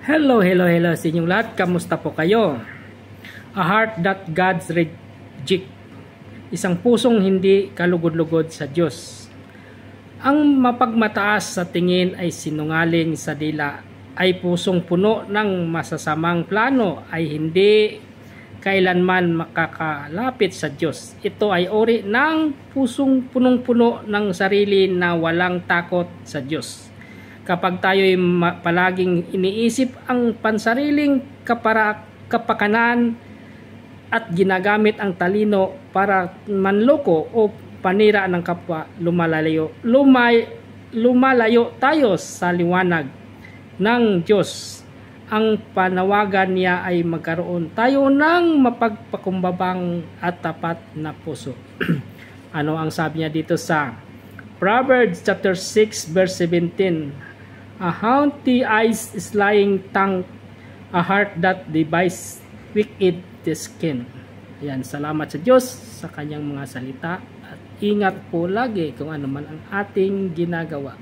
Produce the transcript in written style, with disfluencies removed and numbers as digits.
Hello sa inyong lahat. Kamusta po kayo? A heart that God's reject. Isang pusong hindi kalugod-lugod sa Diyos. Ang mapagmataas sa tingin ay sinungaling sa dila, ay pusong puno ng masasamang plano, ay hindi kailanman makakalapit sa Diyos. Ito ay uri ng pusong punong-puno ng sarili na walang takot sa Diyos. Kapag tayo'y palaging iniisip ang pansariling kapakanan at ginagamit ang talino para manloko o panira ng kapwa, lumalayo tayo sa liwanag ng Diyos. Ang panawagan niya ay magkaroon tayo ng mapagpakumbabang at tapat na puso. Ano ang sabi niya dito sa Proverbs chapter 6 verse 17? A haughty eyes is lying tongue, a heart that devises wicked skin. Ayan, salamat sa Diyos sa kanyang mga salita at ingat po lagi kung ano man ang ating ginagawa.